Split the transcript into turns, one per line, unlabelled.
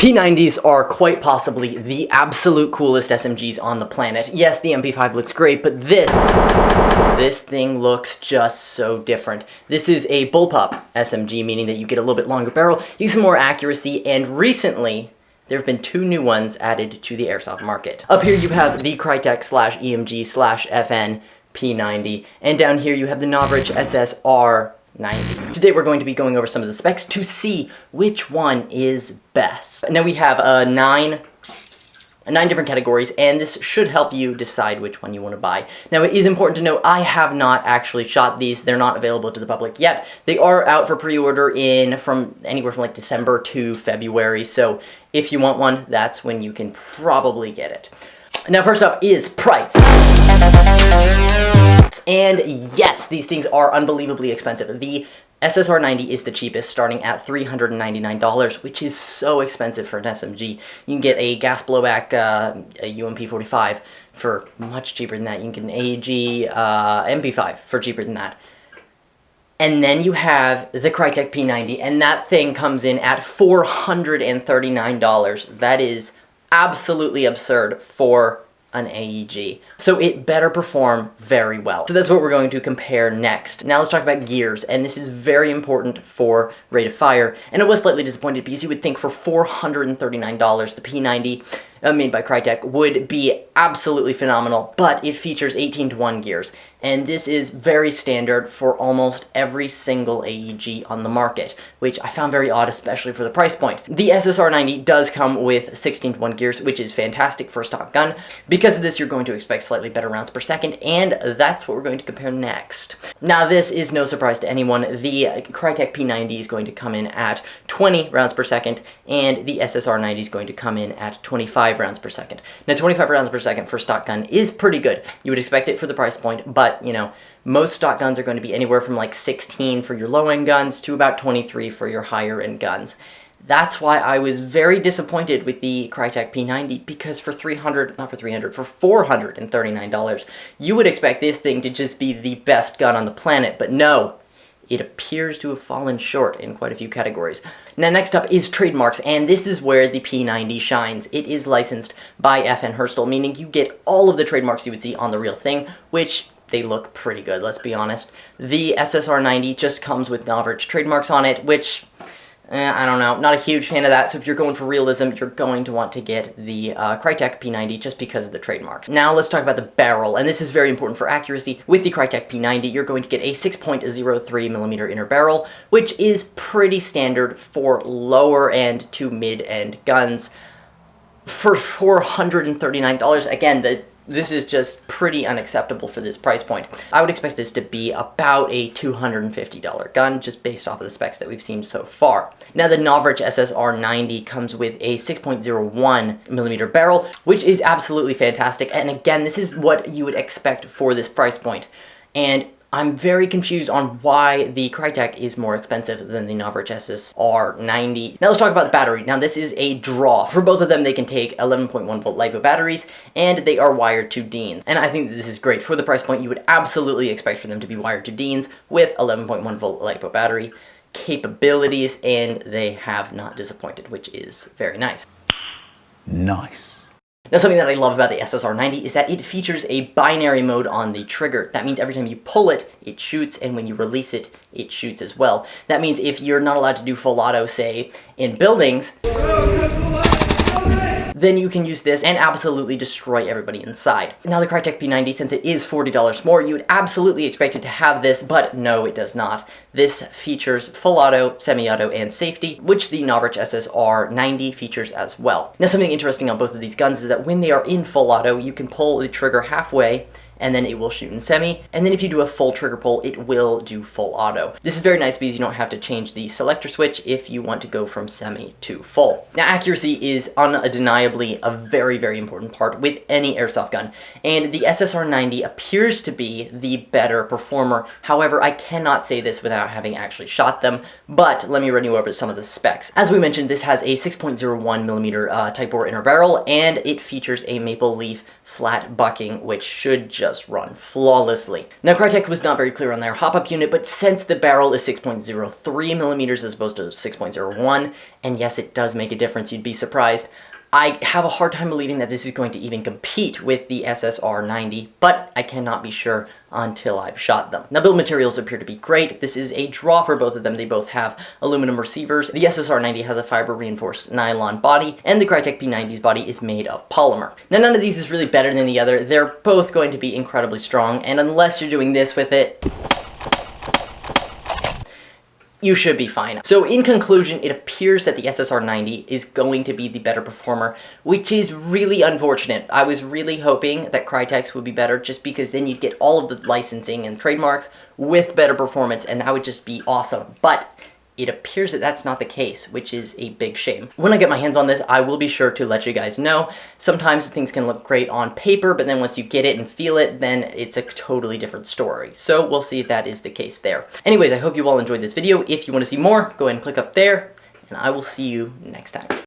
P90s are quite possibly the absolute coolest SMGs on the planet. Yes, the MP5 looks great, but this thing looks just so different. This is a bullpup SMG, meaning that you get a little bit longer barrel, you get some more accuracy, and recently, there have been 2 new ones added to the airsoft market. Up here you have the Krytac/EMG/FN P90, and down here you have the Novritsch SSR90. Today we're going to be going over some of the specs to see which one is best. Now we have 9 different categories, and this should help you decide which one you want to buy. Now it is important to note I have not actually shot these. They're not available to the public yet. They are out for pre-order from anywhere from like December to February, so if you want one, that's when you can probably get it. Now first up is price. And yes, these things are unbelievably expensive. The SSR90 is the cheapest, starting at $399, which is so expensive for an SMG. You can get a gas blowback a UMP45 for much cheaper than that. You can get an AEG MP5 for cheaper than that. And then you have the Crytek P90, and that thing comes in at $439. That is absolutely absurd for an AEG. So it better perform very well. So that's what we're going to compare next. Now let's talk about gears, and this is very important for rate of fire. And I was slightly disappointed because you would think for $439, the P90 made by Crytek would be absolutely phenomenal, but it features 18:1 gears. And this is very standard for almost every single AEG on the market, which I found very odd, especially for the price point. The SSR90 does come with 16:1 gears, which is fantastic for a stock gun. Because of this, you're going to expect slightly better rounds per second, and that's what we're going to compare next. Now, this is no surprise to anyone. The Crytek P90 is going to come in at 20 rounds per second, and the SSR90 is going to come in at 25 rounds per second. Now, 25 rounds per second for a stock gun is pretty good. You would expect it for the price point, but you know, most stock guns are going to be anywhere from like 16 for your low-end guns to about 23 for your higher-end guns. That's why I was very disappointed with the Crytek P90, because for $439, you would expect this thing to just be the best gun on the planet, but no. It appears to have fallen short in quite a few categories. Now next up is Trademarks, and this is where the P90 shines. It is licensed by FN Herstal, meaning you get all of the trademarks you would see on the real thing, which they look pretty good, let's be honest. The SSR90 just comes with Novritsch trademarks on it, which, I don't know, not a huge fan of that. So if you're going for realism, you're going to want to get the Crytek P90 just because of the trademarks. Now let's talk about the barrel, and this is very important for accuracy. With the Crytek P90, you're going to get a 6.03mm inner barrel, which is pretty standard for lower end to mid end guns. For $439, again, this is just pretty unacceptable for this price point. I would expect this to be about a $250 gun, just based off of the specs that we've seen so far. Now the Novritsch SSR90 comes with a 6.01mm barrel, which is absolutely fantastic. And again, this is what you would expect for this price point. And I'm very confused on why the Krytac is more expensive than the Novritsch SSR90. Now let's talk about the battery. Now this is a draw. For both of them, they can take 11.1 volt LiPo batteries, and they are wired to DINs. And I think that this is great. For the price point, you would absolutely expect for them to be wired to DINs with 11.1 volt LiPo battery capabilities, and they have not disappointed, which is very nice.
Nice.
Now something that I love about the SSR90 is that it features a binary mode on the trigger. That means every time you pull it, it shoots, and when you release it, it shoots as well. That means if you're not allowed to do full auto, say, in buildings, then you can use this and absolutely destroy everybody inside. Now the Crytek P90, since it is $40 more, you would absolutely expect it to have this, but no, it does not. This features full auto, semi-auto, and safety, which the Novritsch SSR90 features as well. Now something interesting on both of these guns is that when they are in full auto, you can pull the trigger halfway, and then it will shoot in semi, and then if you do a full trigger pull, it will do full auto. This is very nice because you don't have to change the selector switch if you want to go from semi to full. Now accuracy is undeniably a very, very important part with any airsoft gun, and the SSR90 appears to be the better performer. However, I cannot say this without having actually shot them, but let me run you over some of the specs. As we mentioned, this has a 6.01mm Type 4 inner barrel, and it features a maple leaf flat bucking, which should just run flawlessly. Now, Crytek was not very clear on their hop-up unit, but since the barrel is 6.03 millimeters as opposed to 6.01, and yes, it does make a difference, you'd be surprised, I have a hard time believing that this is going to even compete with the SSR90, but I cannot be sure until I've shot them. Now, build materials appear to be great. This is a draw for both of them. They both have aluminum receivers. The SSR90 has a fiber-reinforced nylon body, and the Crytek P90's body is made of polymer. Now, none of these is really better than the other. They're both going to be incredibly strong, and unless you're doing this with it, you should be fine. So in conclusion, it appears that the SSR90 is going to be the better performer, which is really unfortunate. I was really hoping that Crytek's would be better, just because then you'd get all of the licensing and trademarks with better performance, and that would just be awesome. But it appears that that's not the case, which is a big shame. When I get my hands on this, I will be sure to let you guys know. Sometimes things can look great on paper, but then once you get it and feel it, then it's a totally different story. So we'll see if that is the case there. Anyways, I hope you all enjoyed this video. If you want to see more, go ahead and click up there, and I will see you next time.